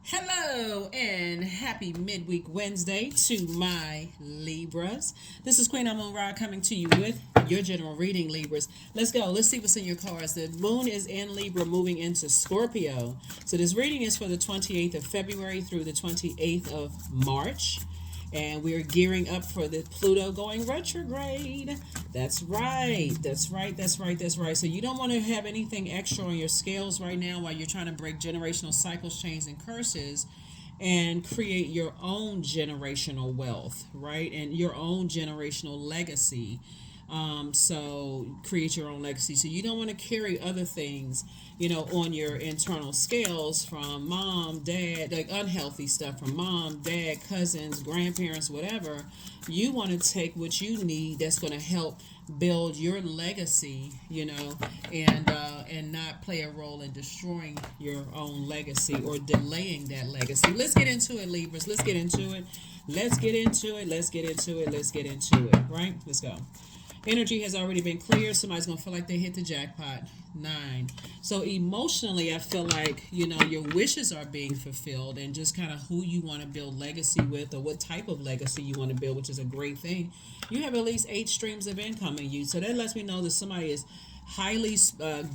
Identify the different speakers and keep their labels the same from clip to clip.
Speaker 1: Hello and happy midweek Wednesday to my Libras. This is Queen Amun Ra coming to you with your general reading, Libras. Let's go. Let's see what's in your cards. The moon is in Libra moving into Scorpio. So this reading is for the 28th of February through the 28th of March. And we're gearing up for the Pluto going retrograde. That's right. That's right. That's right. That's right. So you don't want to have anything extra on your scales right now while you're trying to break generational cycles, chains, and curses and create your own generational wealth, right? And your own generational legacy. So create your own legacy. So you don't want to carry other things, on your internal scales from mom, dad, like unhealthy stuff from mom, dad, cousins, grandparents, whatever. You want to take what you need that's going to help build your legacy, and not play a role in destroying your own legacy or delaying that legacy. Let's get into it, Libras. Let's get into it. Let's get into it. Let's get into it. Let's get into it. Right? Let's go. Energy has already been clear. Somebody's going to feel like they hit the jackpot. 9. So emotionally, I feel like, your wishes are being fulfilled and just kind of who you want to build legacy with or what type of legacy you want to build, which is a great thing. You have at least 8 streams of income in you. So that lets me know that somebody is highly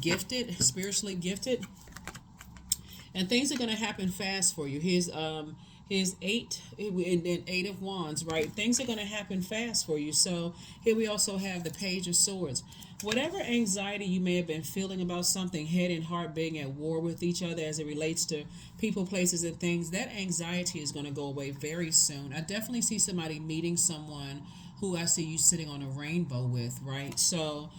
Speaker 1: gifted, spiritually gifted. And things are going to happen fast for you. Here's 8 and then 8 of Wands, right? Things are going to happen fast for you. So here we also have the Page of Swords. Whatever anxiety you may have been feeling about something, head and heart being at war with each other as it relates to people, places, and things, that anxiety is going to go away very soon. I definitely see somebody meeting someone who I see you sitting on a rainbow with, right? So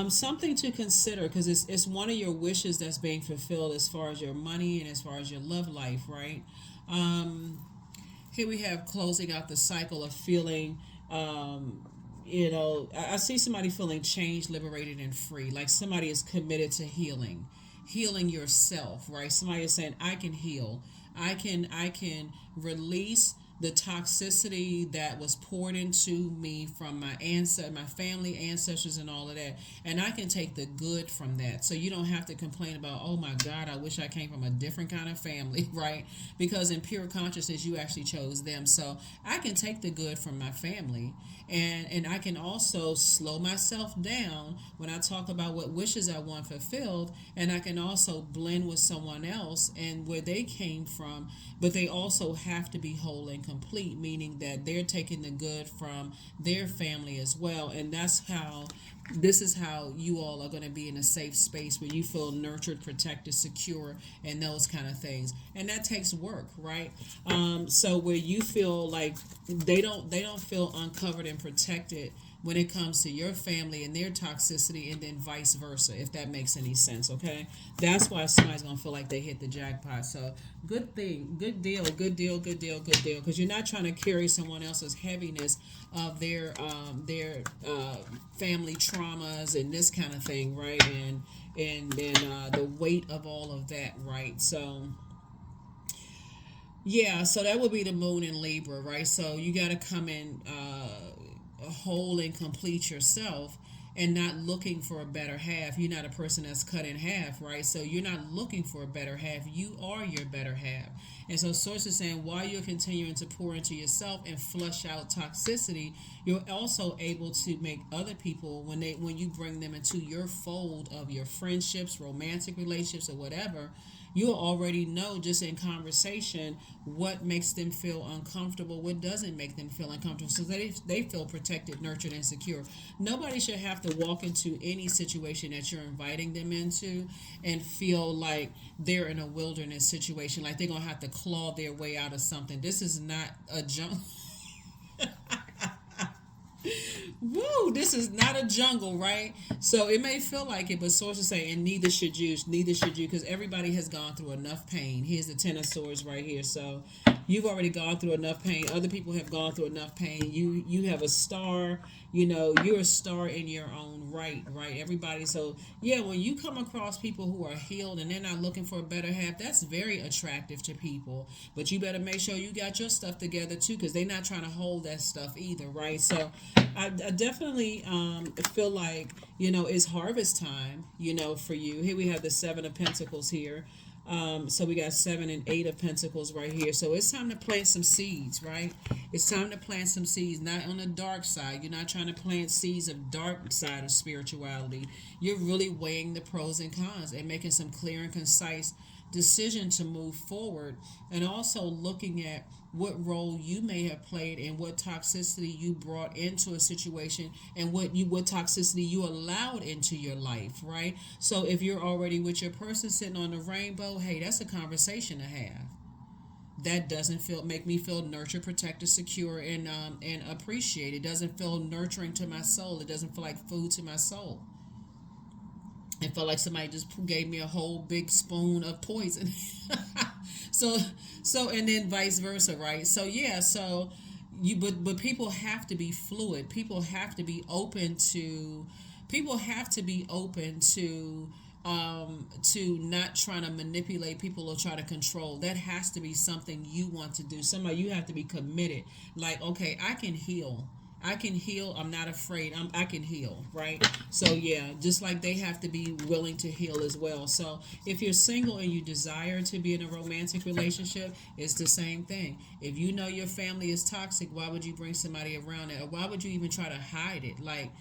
Speaker 1: something to consider because it's one of your wishes that's being fulfilled as far as your money and as far as your love life, right? Um, Here we have closing out the cycle of feeling, I see somebody feeling changed, liberated, and free. Like somebody is committed to healing yourself, right? Somebody is saying, I can heal. I can release the toxicity that was poured into me from my family, ancestors, and all of that, and I can take the good from that. So you don't have to complain about, oh my God, I wish I came from a different kind of family, right? Because in pure consciousness, you actually chose them. So I can take the good from my family, and I can also slow myself down when I talk about what wishes I want fulfilled, and I can also blend with someone else and where they came from, but they also have to be whole and complete, meaning that they're taking the good from their family as well. And this is how you all are going to be in a safe space where you feel nurtured, protected, secure, and those kind of things. And that takes work, right? So where you feel like they don't feel uncovered and protected when it comes to your family and their toxicity, and then vice versa, if that makes any sense. Okay, that's why somebody's gonna feel like they hit the jackpot. So good thing, good deal, good deal, good deal, good deal, because you're not trying to carry someone else's heaviness of their family traumas and this kind of thing, right? And then the weight of all of that, right? So yeah, so that would be the moon in Libra, right? So you got to come in whole and complete yourself and not looking for a better half. You're not a person that's cut in half, right? So you're not looking for a better half. You are your better half. And so Source is saying while you're continuing to pour into yourself and flush out toxicity, you're also able to make other people, when you bring them into your fold of your friendships, romantic relationships, or whatever, you'll already know just in conversation what makes them feel uncomfortable, what doesn't make them feel uncomfortable, so they feel protected, nurtured, and secure. Nobody should have to walk into any situation that you're inviting them into and feel like they're in a wilderness situation, like they're going to have to claw their way out of something. This is not a jungle. Woo, this is not a jungle, right? So it may feel like it, but sources say, and neither should you, because everybody has gone through enough pain. Here's the Ten of Swords right here. So you've already gone through enough pain. Other people have gone through enough pain. You have a star, you're a star in your own right? Everybody. So yeah, when you come across people who are healed and they're not looking for a better half, that's very attractive to people. But you better make sure you got your stuff together too, because they're not trying to hold that stuff either, right? So I definitely feel like it's harvest time, for you. Here we have the Seven of Pentacles here. So we got 7 and 8 of Pentacles right here. So it's time to plant some seeds, right? It's time to plant some seeds, not on the dark side. You're not trying to plant seeds of dark side of spirituality. You're really weighing the pros and cons and making some clear and concise decision to move forward, and also looking at what role you may have played and what toxicity you brought into a situation, and what toxicity you allowed into your life, right? So if you're already with your person sitting on the rainbow, hey, that's a conversation to have. That doesn't make me feel nurtured, protected, secure, and appreciated. It doesn't feel nurturing to my soul. It doesn't feel like food to my soul. It felt like somebody just gave me a whole big spoon of poison. so and then vice versa, right? So yeah, so but people have to be fluid. People have to be open to not trying to manipulate people or try to control. That has to be something you want to do. Somebody, you have to be committed. Like, okay, I can heal. I'm not afraid. I can heal, right? So yeah, just like they have to be willing to heal as well. So if you're single and you desire to be in a romantic relationship, it's the same thing. If you know your family is toxic, why would you bring somebody around it? Or why would you even try to hide it? Like,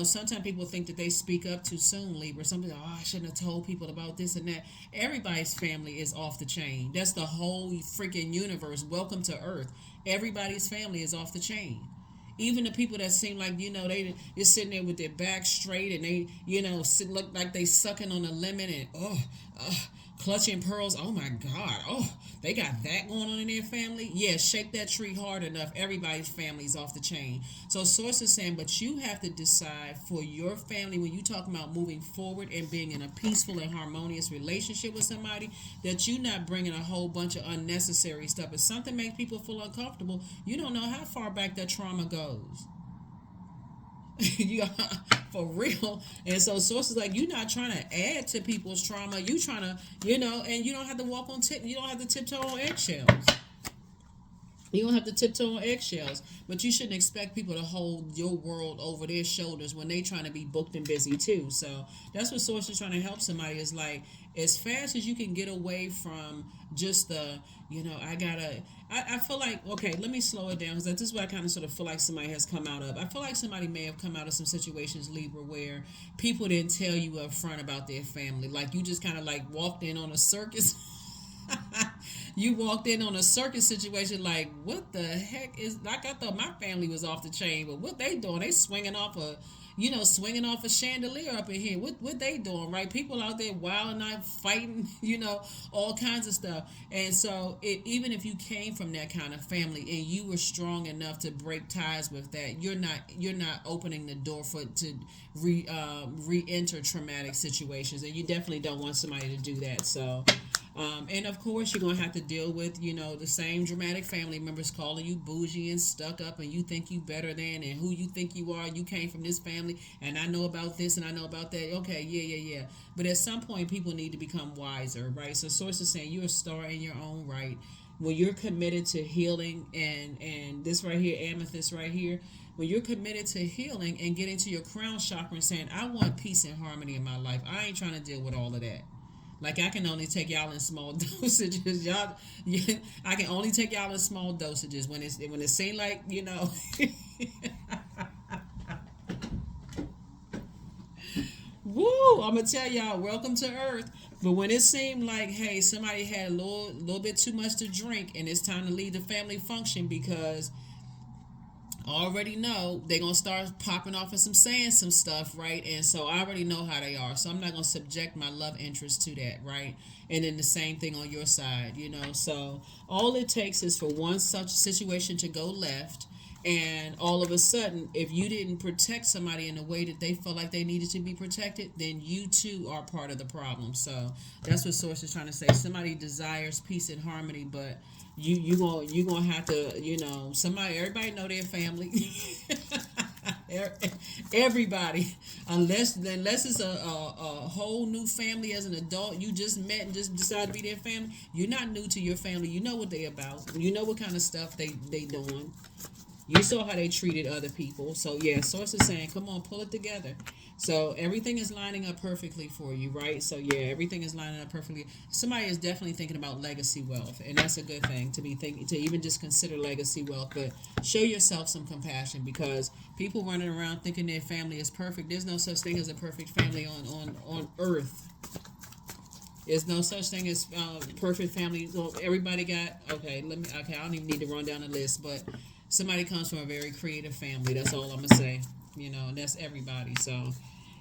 Speaker 1: sometimes people think that they speak up too soon, Libra. Some people, I shouldn't have told people about this and that. Everybody's family is off the chain. That's the whole freaking universe. Welcome to Earth. Everybody's family is off the chain. Even the people that seem like, they're sitting there with their back straight, and they, look like they sucking on a lemon, and clutching pearls. Oh my God. Oh, they got that going on in their family. Yeah, shake that tree hard enough. Everybody's family's off the chain. So Source is saying, but you have to decide for your family, when you talk about moving forward and being in a peaceful and harmonious relationship with somebody, that you're not bringing a whole bunch of unnecessary stuff. If something makes people feel uncomfortable, you don't know how far back that trauma goes. For real. And so Source is like, you're not trying to add to people's trauma. You trying to, and you don't have to you don't have to tiptoe on eggshells. You don't have to tiptoe on eggshells, but you shouldn't expect people to hold your world over their shoulders when they trying to be booked and busy too. So that's what Source is trying to help somebody, is like, as fast as you can get away from just the, I feel like, okay, let me slow it down, because this is what I kind of sort of feel like somebody has come out of. I feel like somebody may have come out of some situations, Libra, where people didn't tell you up front about their family. Like, you just kind of like walked in on a circus. You walked in on a circus situation, like, what the heck is, like, I thought my family was off the chain, but what they doing? They swinging off a chandelier up in here. What they doing, right? People out there wilding out, fighting, all kinds of stuff. And so even if you came from that kind of family and you were strong enough to break ties with that, you're not opening the door to re-enter traumatic situations, and you definitely don't want somebody to do that. So and of course, you're going to have to deal with, the same dramatic family members calling you bougie and stuck up, and you think you better than, and who you think you are. You came from this family, and I know about this, and I know about that. Okay, yeah. But at some point, people need to become wiser, right? So Source is saying you're a star in your own right. When you're committed to healing, and this right here, amethyst right here, when you're committed to healing and getting to your crown chakra and saying, I want peace and harmony in my life. I ain't trying to deal with all of that. Like, I can only take y'all in small dosages. I can only take y'all in small dosages when it seems like, Woo! I'm gonna tell y'all, welcome to Earth. But when it seemed like, hey, somebody had a little bit too much to drink, and it's time to leave the family function, because already know they're going to start popping off and saying some stuff, right? And so I already know how they are. So I'm not going to subject my love interest to that, right? And then the same thing on your side, So all it takes is for one such situation to go left, and all of a sudden, if you didn't protect somebody in the way that they felt like they needed to be protected, then you too are part of the problem. So that's what Source is trying to say. Somebody desires peace and harmony, but you gonna have to, everybody know their family. Everybody, unless it's a whole new family as an adult you just met and just decided to be their family. You're not new to your family. You know what they about. You know what kind of stuff they doing. You saw how they treated other people. So yeah, source is saying, come on, pull it together. So everything is lining up perfectly for you, right? So yeah, everything is lining up perfectly. Somebody is definitely thinking about legacy wealth, and that's a good thing to be thinking, to even just consider legacy wealth. But show yourself some compassion, because people running around thinking their family is perfect. There's no such thing as a perfect family on earth. There's no such thing as perfect family. Well, everybody got okay. Let me. Okay, I don't even need to run down the list, but somebody comes from a very creative family. That's all I'm gonna say. You know, and that's everybody. So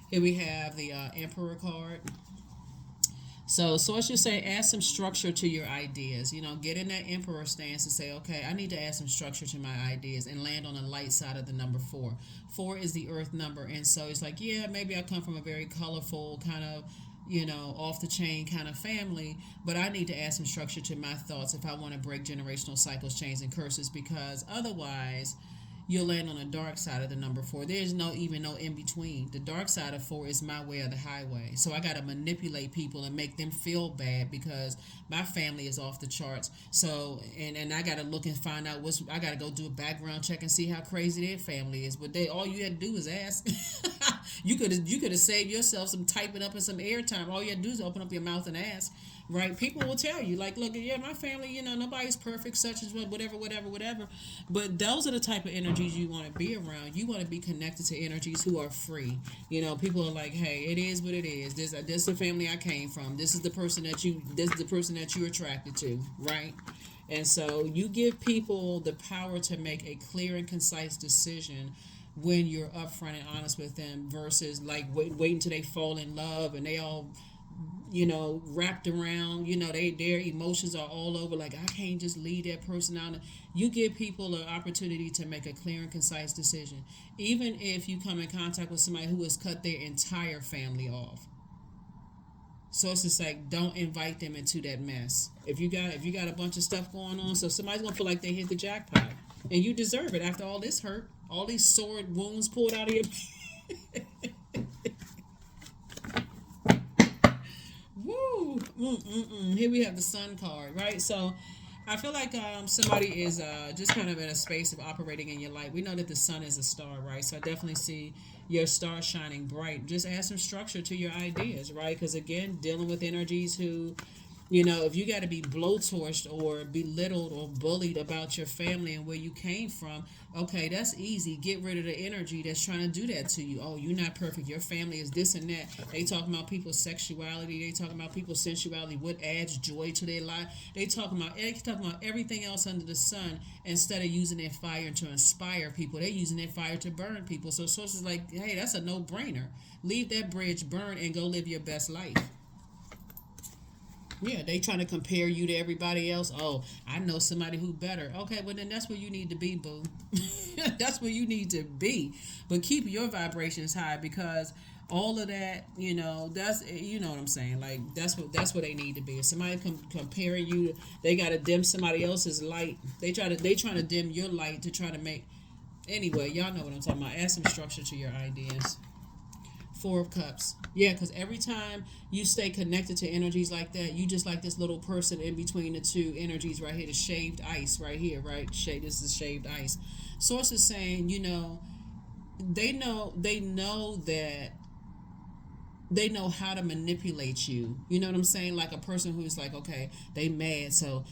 Speaker 1: here we have the Emperor card. So I should say, add some structure to your ideas. You know, get in that Emperor stance and say, okay, I need to add some structure to my ideas, and land on the light side of the number 4. 4 is the Earth number, and so it's like, yeah, maybe I come from a very colorful kind of, you know, off the chain kind of family, but I need to add some structure to my thoughts if I want to break generational cycles, chains, and curses, because otherwise you'll land on the dark side of the number 4. There's no in between. The dark side of 4 is my way or the highway. So I got to manipulate people and make them feel bad because my family is off the charts. So and I got to look and find out I got to go do a background check and see how crazy their family is. But all you had to do is ask. you could have saved yourself some typing up and some airtime. All you had to do is open up your mouth and ask. Right? People will tell you, like, look, yeah, my family, you know, nobody's perfect, such as whatever. But those are the type of energies you want to be around. You want to be connected to energies who are free. You know, people are like, hey, it is what it is. This is the family I came from. This is the person that you're attracted to, right? And so you give people the power to make a clear and concise decision when you're upfront and honest with them, versus like waiting till they fall in love and they all, you know, wrapped around, you know, their emotions are all over, like, I can't just leave that person out. You give people an opportunity to make a clear and concise decision, even if you come in contact with somebody who has cut their entire family off. So it's just like, don't invite them into that mess. If you got a bunch of stuff going on, so somebody's gonna feel like they hit the jackpot, and you deserve it after all this hurt, all these sword wounds pulled out of your Woo! Here we have the Sun card, right? So I feel like somebody is just kind of in a space of operating in your light. We know that the sun is a star, right? So I definitely see your star shining bright. Just add some structure to your ideas, right? Because again, dealing with energies who, you know, if you got to be blowtorched or belittled or bullied about your family and where you came from, okay, that's easy. Get rid of the energy that's trying to do that to you. Oh, you're not perfect. Your family is this and that. They talking about people's sexuality. They talking about people's sensuality. What adds joy to their life? They talking about everything else under the sun, instead of using their fire to inspire people. They're using their fire to burn people. So sources like, hey, that's a no-brainer. Leave that bridge burn and go live your best life. Yeah, they trying to compare you to everybody else. Oh, I know somebody who better. Okay, well then that's where you need to be, boo. That's where you need to be. But keep your vibrations high, because all of that, you know, that's, you know what I'm saying. Like that's what they need to be. If somebody comparing you, they got to dim somebody else's light. They trying to dim your light to try to make. Anyway, y'all know what I'm talking about. Add some structure to your ideas. 4 of Cups. Yeah, because every time you stay connected to energies like that, you just like this little person in between the two energies right here, the shaved ice right here, right? This is shaved ice. Source is saying, you know, they know that they know how to manipulate you. You know what I'm saying? Like a person who's like, okay, they mad, so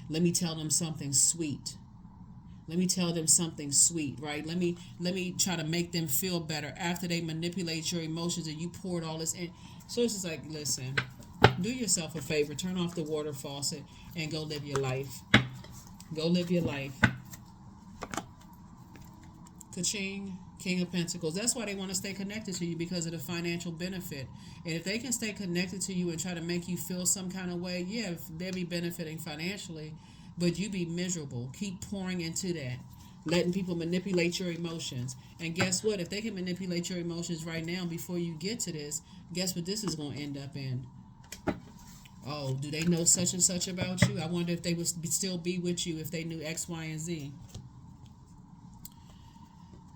Speaker 1: let me tell them something sweet. Let me tell them something sweet, right? Let me try to make them feel better after they manipulate your emotions and you poured all this in. So it's just like, listen, do yourself a favor, turn off the water faucet and go live your life. Go live your life. Ka-ching, King of Pentacles. That's why they want to stay connected to you, because of the financial benefit. And if they can stay connected to you and try to make you feel some kind of way, yeah, they'll be benefiting financially. But you be miserable. Keep pouring into that. Letting people manipulate your emotions. And guess what? If they can manipulate your emotions right now before you get to this, guess what this is going to end up in? Oh, do they know such and such about you? I wonder if they would still be with you if they knew X, Y, and Z.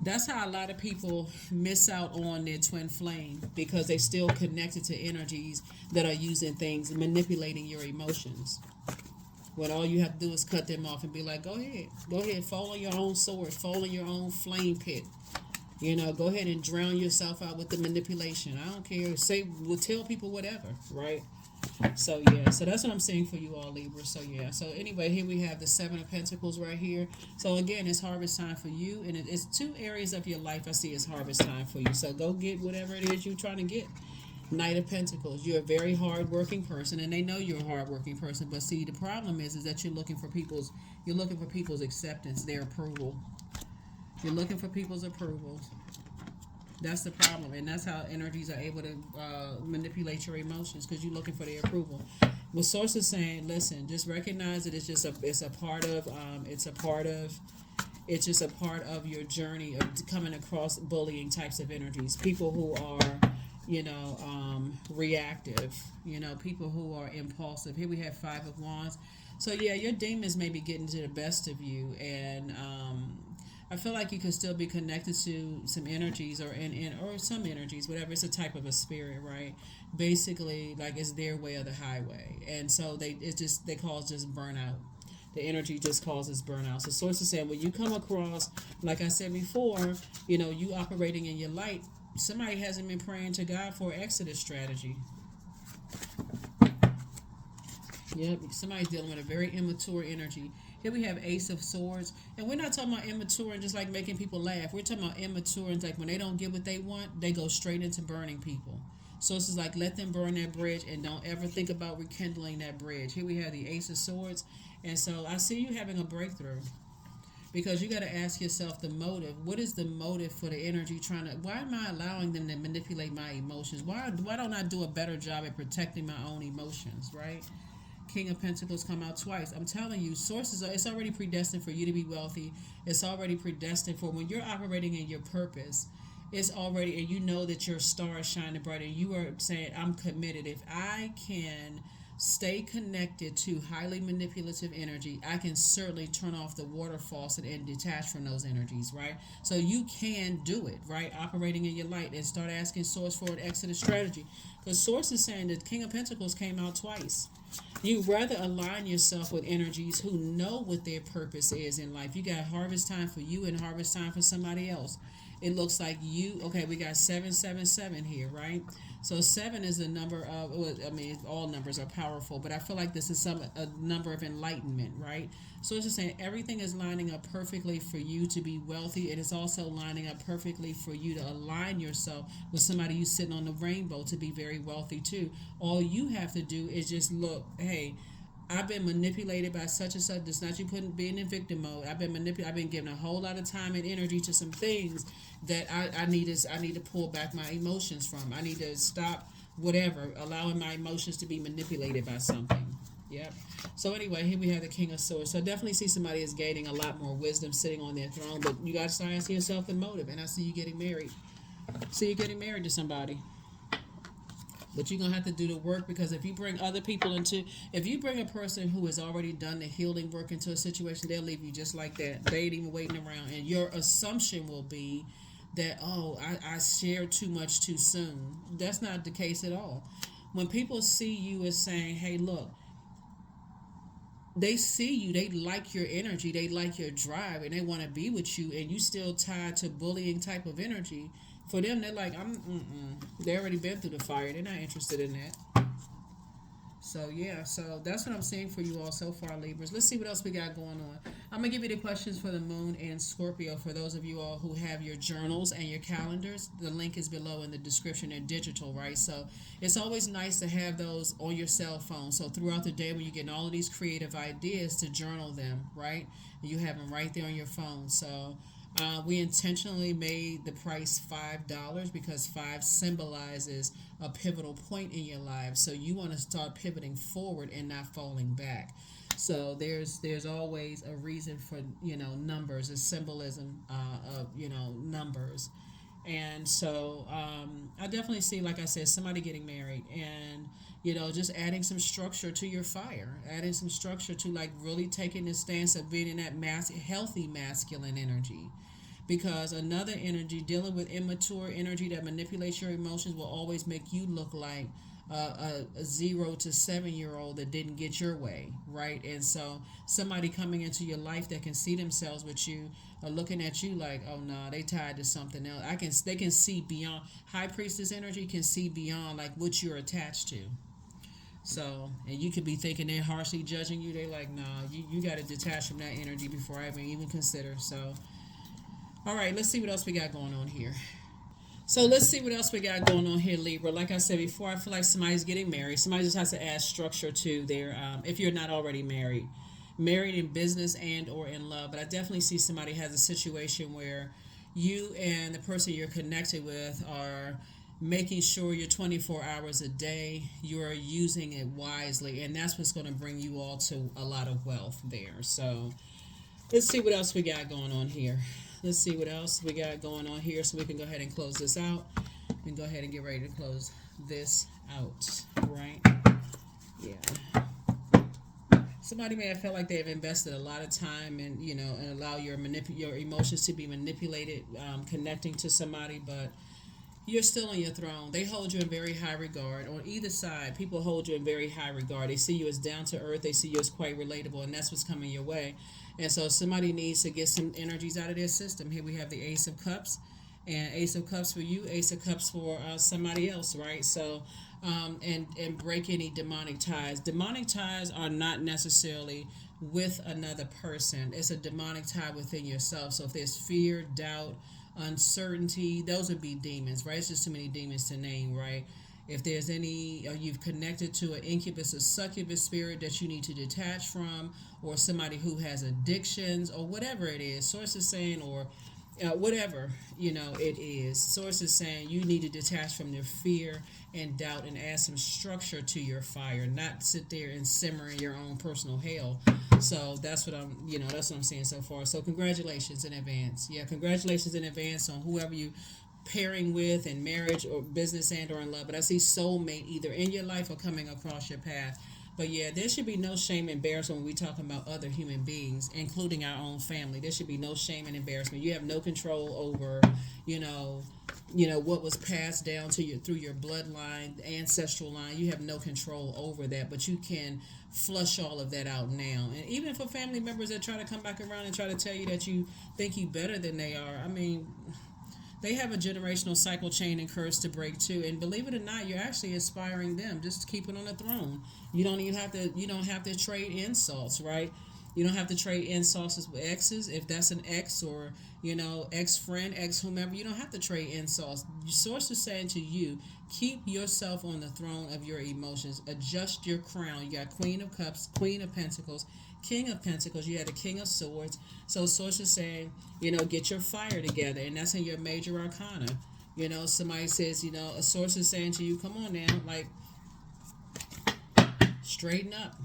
Speaker 1: That's how a lot of people miss out on their twin flame, because they still connected to energies that are using things, manipulating your emotions. when all you have to do is cut them off and be like, go ahead, fall on your own sword, fall in your own flame pit. You know, go ahead and drown yourself out with the manipulation. I don't care. We'll tell people whatever, right? So yeah, so that's what I'm saying for you all, Libra. So yeah, so anyway, here we have the Seven of Pentacles right here. So again, it's harvest time for you, and it's two areas of your life I see as harvest time for you. So go get whatever it is you're trying to get. Knight of Pentacles. You're a very hard-working person, and they know you're a hard-working person. But see, the problem is that you're looking for people's acceptance, their approval. You're looking for people's approval. That's the problem, and that's how energies are able to manipulate your emotions, because you're looking for their approval. What Source is saying, listen, just recognize that it's just a part of it's just a part of your journey of coming across bullying types of energies. People who are, reactive. People who are impulsive. Here we have Five of Wands. So yeah, your demons may be getting to the best of you, and I feel like you could still be connected to some energies or some energies, whatever. It's a type of a spirit, right? Basically, like it's their way or the highway, and so they cause just burnout. The energy just causes burnout. So Source is saying when you come across, like I said before, you operating in your light. Somebody hasn't been praying to God for an exodus strategy. Yep, somebody's dealing with a very immature energy. Here we have Ace of Swords. And we're not talking about immature and just like making people laugh. We're talking about immature and like when they don't get what they want, they go straight into burning people. So it's just like let them burn that bridge and don't ever think about rekindling that bridge. Here we have the Ace of Swords. And so I see you having a breakthrough. Because you got to ask yourself the motive. What is the motive for the energy why am I allowing them to manipulate my emotions? Why don't I do a better job at protecting my own emotions, right? King of Pentacles come out twice. I'm telling you, it's already predestined for you to be wealthy. It's already predestined for when you're operating in your purpose. It's already, and you know that your star is shining bright, and you are saying, I'm committed. If I can stay connected to highly manipulative energy, I can certainly turn off the water faucet and detach from those energies, right? So you can do it, right? Operating in your light, and start asking Source for an exodus strategy. Because Source is saying that King of Pentacles came out twice. You rather align yourself with energies who know what their purpose is in life. You got harvest time for you and harvest time for somebody else. It looks like we got 777 here, right? So 7 is a number of, all numbers are powerful, but I feel like this is a number of enlightenment, right? So it's just saying everything is lining up perfectly for you to be wealthy. It is also lining up perfectly for you to align yourself with somebody who's sitting on the rainbow to be very wealthy too. All you have to do is just look, hey, I've been manipulated by such and such. It's not you being in victim mode. I've been giving a whole lot of time and energy to some things that I need to pull back my emotions from. I need to stop allowing my emotions to be manipulated by something. Yep. So anyway, here we have the King of Swords. So I definitely see somebody is gaining a lot more wisdom sitting on their throne, but you got to start asking yourself the motive. And I see you getting married. See you getting married to somebody. But you're going to have to do the work, because if you bring a person who has already done the healing work into a situation, they'll leave you just like that. They ain't even waiting around. And your assumption will be that, I shared too much too soon. That's not the case at all. When people see you as saying, hey, look, they see you, they like your energy, they like your drive, and they want to be with you, and you still tied to bullying type of energy. For them, they're like, they already been through the fire. They're not interested in that. So, yeah. So, that's what I'm seeing for you all so far, Libras. Let's see what else we got going on. I'm going to give you the questions for the Moon and Scorpio for those of you all who have your journals and your calendars. The link is below in the description. They're digital, right? So, it's always nice to have those on your cell phone. So, throughout the day when you're getting all of these creative ideas, to journal them, right? You have them right there on your phone. So, we intentionally made the price $5 because 5 symbolizes a pivotal point in your life. So you want to start pivoting forward and not falling back. So there's always a reason for numbers, a symbolism of numbers. And so I definitely see, like I said, somebody getting married, and just adding some structure to your fire, adding some structure to like really taking the stance of being in that healthy masculine energy. Because another energy, dealing with immature energy that manipulates your emotions, will always make you look like a 0 to 7 year old that didn't get your way, right? And so somebody coming into your life that can see themselves with you are looking at you like, oh no, they tied to something else. They can see beyond. High priestess energy can see beyond like what you're attached to. So, and you could be thinking they're harshly judging you. They like, nah, you got to detach from that energy before I even consider. So, all right, let's see what else we got going on here. So let's see what else we got going on here, Libra. Like I said before, I feel like somebody's getting married. Somebody just has to add structure to their, if you're not already married in business and or in love. But I definitely see somebody has a situation where you and the person you're connected with are making sure you're 24 hours a day, you're using it wisely, and that's what's going to bring you all to a lot of wealth there. So let's see what else we got going on here. Let's see what else we got going on here so we can go ahead and close this out and go ahead and get ready to close this out, right? Yeah. Somebody may have felt like they have invested a lot of time and and allow your emotions to be manipulated, connecting to somebody, but you're still on your throne. They hold you in very high regard. On either side, people hold you in very high regard. They see you as down to earth. They see you as quite relatable, and that's what's coming your way. And so somebody needs to get some energies out of their system. Here we have the Ace of Cups, and Ace of Cups for you, Ace of Cups for somebody else, right? So, and break any demonic ties. Demonic ties are not necessarily with another person. It's a demonic tie within yourself. So if there's fear, doubt, uncertainty, those would be demons, right? It's just too many demons to name, right? If there's any, you've connected to an incubus or succubus spirit that you need to detach from, or somebody who has addictions, or whatever it is, source is saying, or whatever it is, source is saying you need to detach from your fear and doubt and add some structure to your fire, not sit there and simmer in your own personal hell. So that's what I'm saying so far. So congratulations in advance. Yeah, congratulations in advance on whoever you pairing with in marriage or business and or in love. But I see soulmate either in your life or coming across your path. But yeah, there should be no shame and embarrassment when we talk about other human beings, including our own family. There should be no shame and embarrassment. You have no control over, what was passed down to you through your bloodline, ancestral line. You have no control over that, but you can flush all of that out now. And even for family members that try to come back around and try to tell you that you think you better than they are, I mean, they have a generational cycle chain and curse to break too. And believe it or not, you're actually inspiring them just to keep it on the throne. You don't have to trade insults, right? You don't have to trade insults with exes. If that's an ex or, ex-friend, ex-whomever, you don't have to trade insults. Your source is saying to you, keep yourself on the throne of your emotions. Adjust your crown. You got Queen of Cups, Queen of Pentacles, King of Pentacles. You had the King of Swords. So source is saying, get your fire together. And that's in your major arcana. Somebody says, a source is saying to you, come on now, like, straighten up.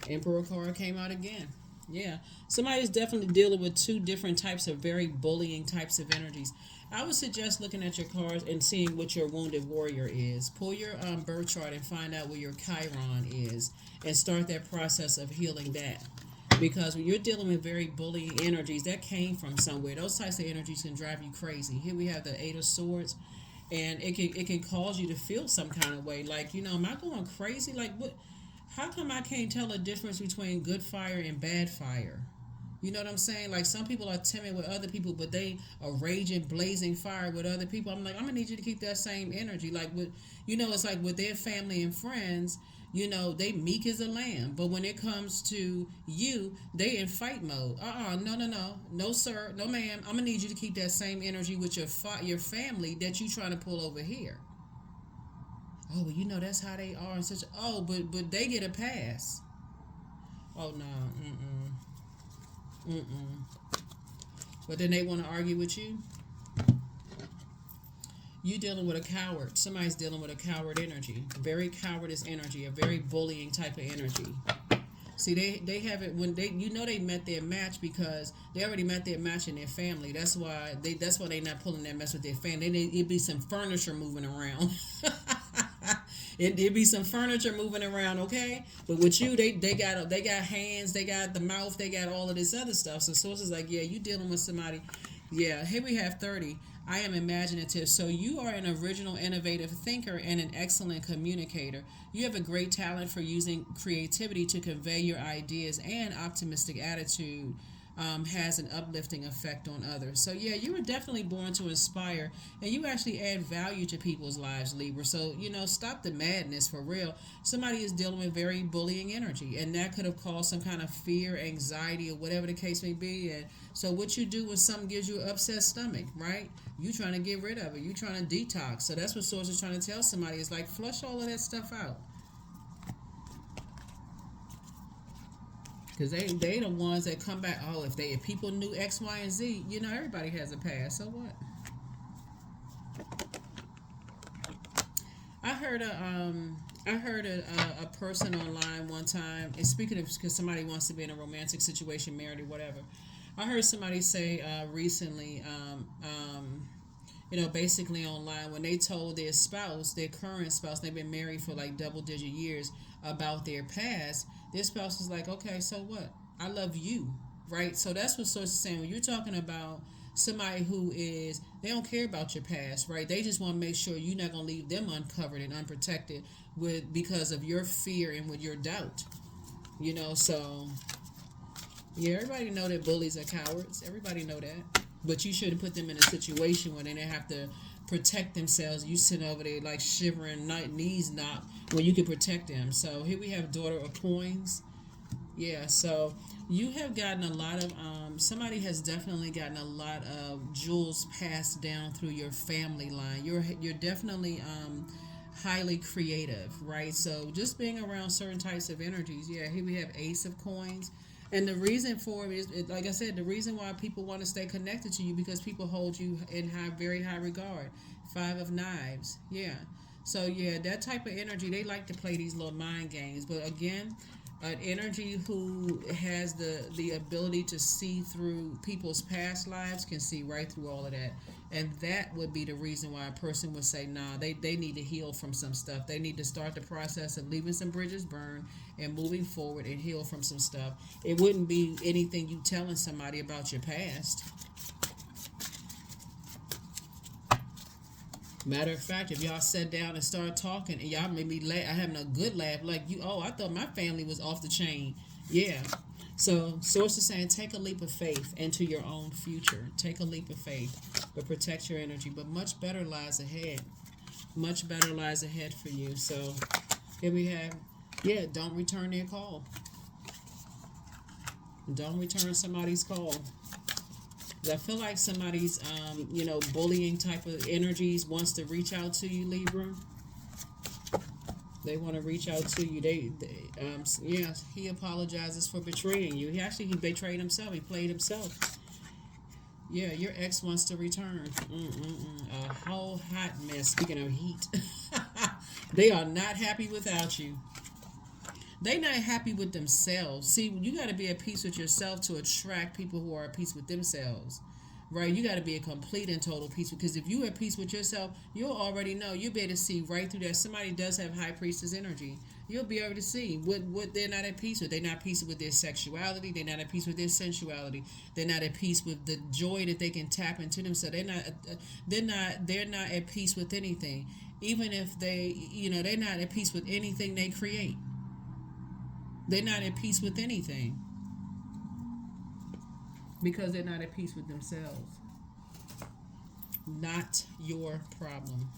Speaker 1: Emperor card came out again. Yeah. Somebody's definitely dealing with two different types of very bullying types of energies. I would suggest looking at your cards and seeing what your wounded warrior is. Pull your birth chart and find out where your Chiron is and start that process of healing that. Because when you're dealing with very bullying energies, that came from somewhere. Those types of energies can drive you crazy. Here we have the Eight of Swords, and it can cause you to feel some kind of way. Like, am I going crazy? Like, what? How come I can't tell the difference between good fire and bad fire? You know what I'm saying? Like, some people are timid with other people, but they are raging, blazing fire with other people. I'm like, I'm going to need you to keep that same energy. Like, it's like with their family and friends, they meek as a lamb. But when it comes to you, they in fight mode. No, sir. No, ma'am. I'm going to need you to keep that same energy with your family that you trying to pull over here. Oh, well, that's how they are. And but they get a pass. Oh, no. But then they want to argue with you. You dealing with a coward. Somebody's dealing with a coward energy. Very cowardice energy. A very bullying type of energy. See, they have it when they met their match because they already met their match in their family. That's why they not pulling that mess with their family. It'd be some furniture moving around. It'd be some furniture moving around, okay? But with you, they got hands, they got the mouth, they got all of this other stuff. So sources like, yeah, you dealing with somebody. Yeah, here we have 30. I am imaginative. So you are an original, innovative thinker and an excellent communicator. You have a great talent for using creativity to convey your ideas, and optimistic attitude has an uplifting effect on others. So yeah, you were definitely born to inspire, and you actually add value to people's lives, Libra. So stop the madness for real. Somebody is dealing with very bullying energy, and that could have caused some kind of fear, anxiety, or whatever the case may be. And so what you do when something gives you an upset stomach, right? You trying to get rid of it. You trying to detox. So that's what Source is trying to tell somebody. It's like flush all of that stuff out. Because they the ones that come back. Oh, if people knew X, Y, and Z, everybody has a past. So what? I heard a person online one time, and speaking of, because somebody wants to be in a romantic situation, married or whatever. I heard somebody say recently, basically online, when they told their spouse, their current spouse, they've been married for like double-digit years, about their past, their spouse is like, okay, so what? I love you, right? So that's what Source is saying. When you're talking about somebody who is, they don't care about your past, right? They just want to make sure you're not going to leave them uncovered and unprotected because of your fear and with your doubt. So yeah, everybody know that bullies are cowards. Everybody know that. But you shouldn't put them in a situation where they have to protect themselves. You sit over there like shivering, knees knocked, when you can protect them. So here we have Daughter of Coins. Yeah, so you have gotten a lot of, somebody has definitely gotten a lot of jewels passed down through your family line. You're definitely highly creative, right? So just being around certain types of energies. Yeah, here we have Ace of Coins. And the reason for it is, like I said, the reason why people want to stay connected to you, because people hold you in very high regard. Five of Knives. Yeah. So yeah, that type of energy, they like to play these little mind games. But again, an energy who has the ability to see through people's past lives can see right through all of that. And that would be the reason why a person would say, nah, they need to heal from some stuff. They need to start the process of leaving some bridges burned and moving forward and heal from some stuff. It wouldn't be anything you telling somebody about your past. Matter of fact, if y'all sat down and start talking and y'all made me laugh, having a good laugh, like I thought my family was off the chain. Yeah. So Source is saying, take a leap of faith into your own future. Take a leap of faith, but protect your energy. But much better lies ahead. Much better lies ahead for you. So here we have, don't return their call. Don't return somebody's call. I feel like somebody's, bullying type of energies wants to reach out to you, Libra. They want to reach out to you. He apologizes for betraying you. He betrayed himself. He played himself. Yeah, your ex wants to return. A whole hot mess. Speaking of heat, they are not happy without you. They're not happy with themselves. See, you got to be at peace with yourself to attract people who are at peace with themselves, right? You got to be at complete and total peace, because if you're at peace with yourself, you'll already know. You'll be able to see right through that. Somebody does have High Priestess energy. You'll be able to see what they're not at peace with. They're not at peace with their sexuality. They're not at peace with their sensuality. They're not at peace with the joy that they can tap into themselves. They're not at peace with anything. Even if they're not at peace with anything they create. They're not at peace with anything because they're not at peace with themselves. Not your problem.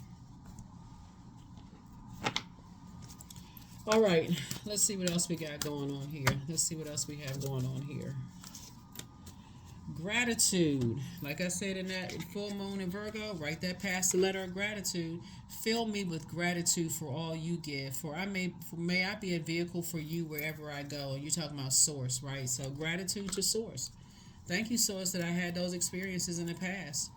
Speaker 1: All right, let's see what else we got going on here. Let's see what else we have going on here. Gratitude. Like I said in that full moon in Virgo, write that past the letter of gratitude. Fill me with gratitude for all you give. For may I be a vehicle for you wherever I go. And you're talking about Source, right? So gratitude to Source. Thank you, Source, that I had those experiences in the past.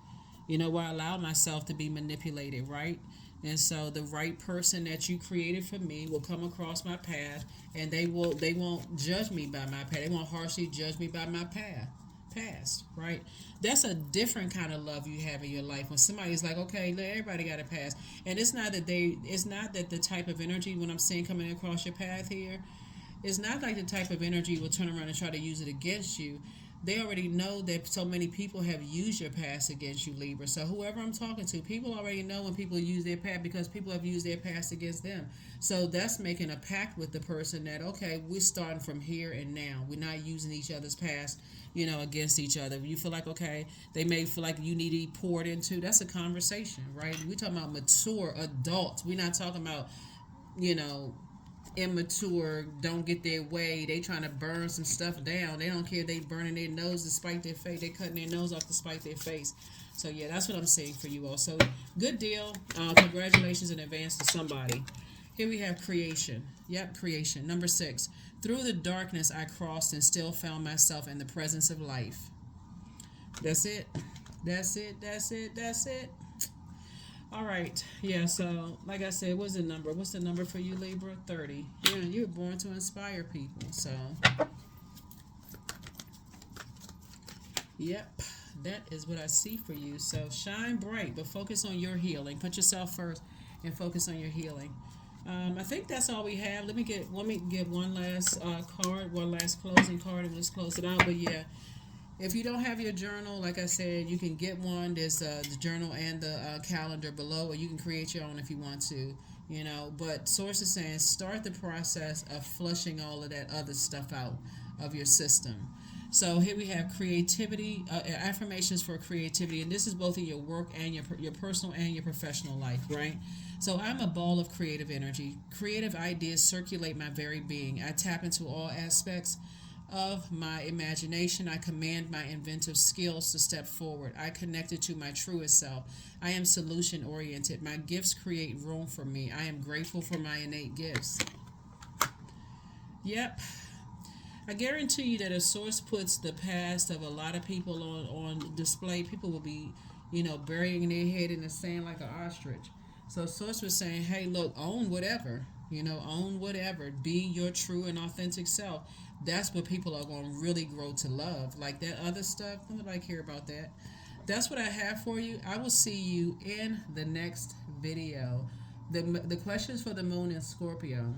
Speaker 1: Where I allowed myself to be manipulated, right? And so the right person that you created for me will come across my path, and they won't judge me by my path. They won't harshly judge me by my past, right? That's a different kind of love you have in your life when somebody's like, okay, everybody got a past. And it's not that the type of energy, when I'm saying coming across your path here, it's not like the type of energy will turn around and try to use it against you. they already know that so many people have used your past against you, Libra. So whoever I'm talking to, people already know when people use their past because people have used their past against them. So that's making a pact with the person that, okay, we're starting from here and now. We're not using each other's past, against each other. You feel like, okay, they may feel like you need to be poured into. That's a conversation, right? We're talking about mature adults. We're not talking about, you know, immature, don't get their way. They trying to burn some stuff down. They don't care if they burning their nose to spite their face. They cutting their nose off to spite their face. So yeah, that's what I'm saying for you all. So good deal. Congratulations in advance to somebody. Here we have creation. Yep, creation. Number 6. Through the darkness I crossed and still found myself in the presence of life. That's it. That's it. That's it. That's it. All right. Yeah, so like I said, what's the number? What's the number for you, Libra? 30. Yeah, you're born to inspire people. So, yep, that is what I see for you. So shine bright, but focus on your healing. Put yourself first and focus on your healing. I think that's all we have. Let me get one last card, one last closing card, and let's close it out. But yeah, if you don't have your journal, like I said, you can get one. There's the journal and the calendar below, or you can create your own if you want to, But Source is saying start the process of flushing all of that other stuff out of your system. So here we have creativity, affirmations for creativity, and this is both in your work and your personal and your professional life, right? So I'm a ball of creative energy. Creative ideas circulate my very being. I tap into all aspects of my imagination. I command my inventive skills to step forward. I connected to my truest self. I am solution oriented. My gifts create room for me. I am grateful for my innate gifts. Yep. I guarantee you that if Source puts the past of a lot of people on display, people will be, burying their head in the sand like an ostrich. So Source was saying, hey, look, own whatever. Own whatever. Be your true and authentic self. That's what people are going to really grow to love. Like that other stuff, nobody care about that. That's what I have for you. I will see you in the next video. The questions for the moon in Scorpio.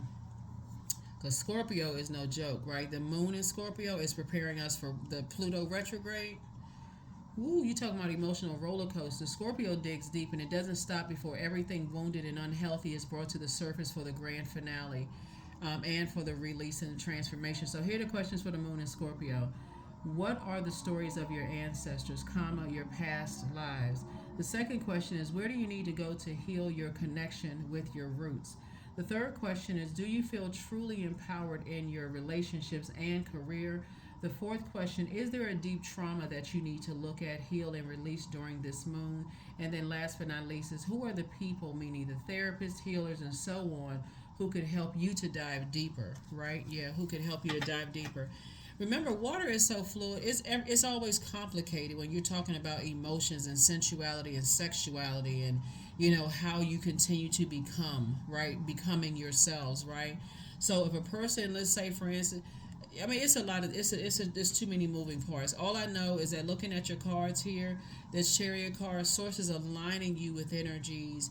Speaker 1: Because Scorpio is no joke, right? The moon in Scorpio is preparing us for the Pluto retrograde. Ooh, you talking about emotional roller coaster. Scorpio digs deep and it doesn't stop before everything wounded and unhealthy is brought to the surface for the grand finale, and for the release and the transformation. So here are the questions for the moon in Scorpio. What are the stories of your ancestors, your past lives? The second question is, where do you need to go to heal your connection with your roots? The third question is, do you feel truly empowered in your relationships and career? The fourth question, is there a deep trauma that you need to look at, heal, and release during this moon? And then last but not least is, who are the people, meaning the therapists, healers, and so on, who could help you to dive deeper, right? Yeah, who could help you to dive deeper. Remember, water is so fluid. It's always complicated when you're talking about emotions and sensuality and sexuality and, how you continue to become, right? Becoming yourselves, right? So if a person, let's say, for instance, I mean, it's a lot of there's too many moving parts. All I know is that looking at your cards here, this Chariot card, Source is aligning you with energies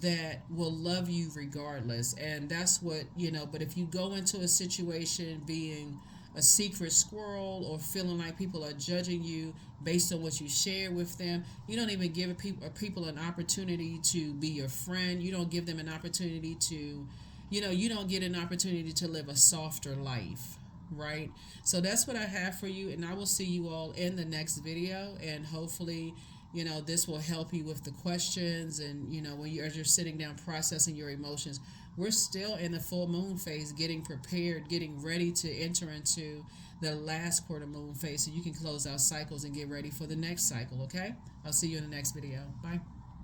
Speaker 1: that will love you regardless, and that's what But if you go into a situation being a secret squirrel or feeling like people are judging you based on what you share with them, you don't even give people an opportunity to be your friend. You don't give them an opportunity to, you don't get an opportunity to live a softer life. Right? So that's what I have for you, and I will see you all in the next video, and hopefully, this will help you with the questions, and, as you're sitting down processing your emotions. We're still in the full moon phase, getting prepared, getting ready to enter into the last quarter moon phase, so you can close out cycles and get ready for the next cycle, okay? I'll see you in the next video. Bye.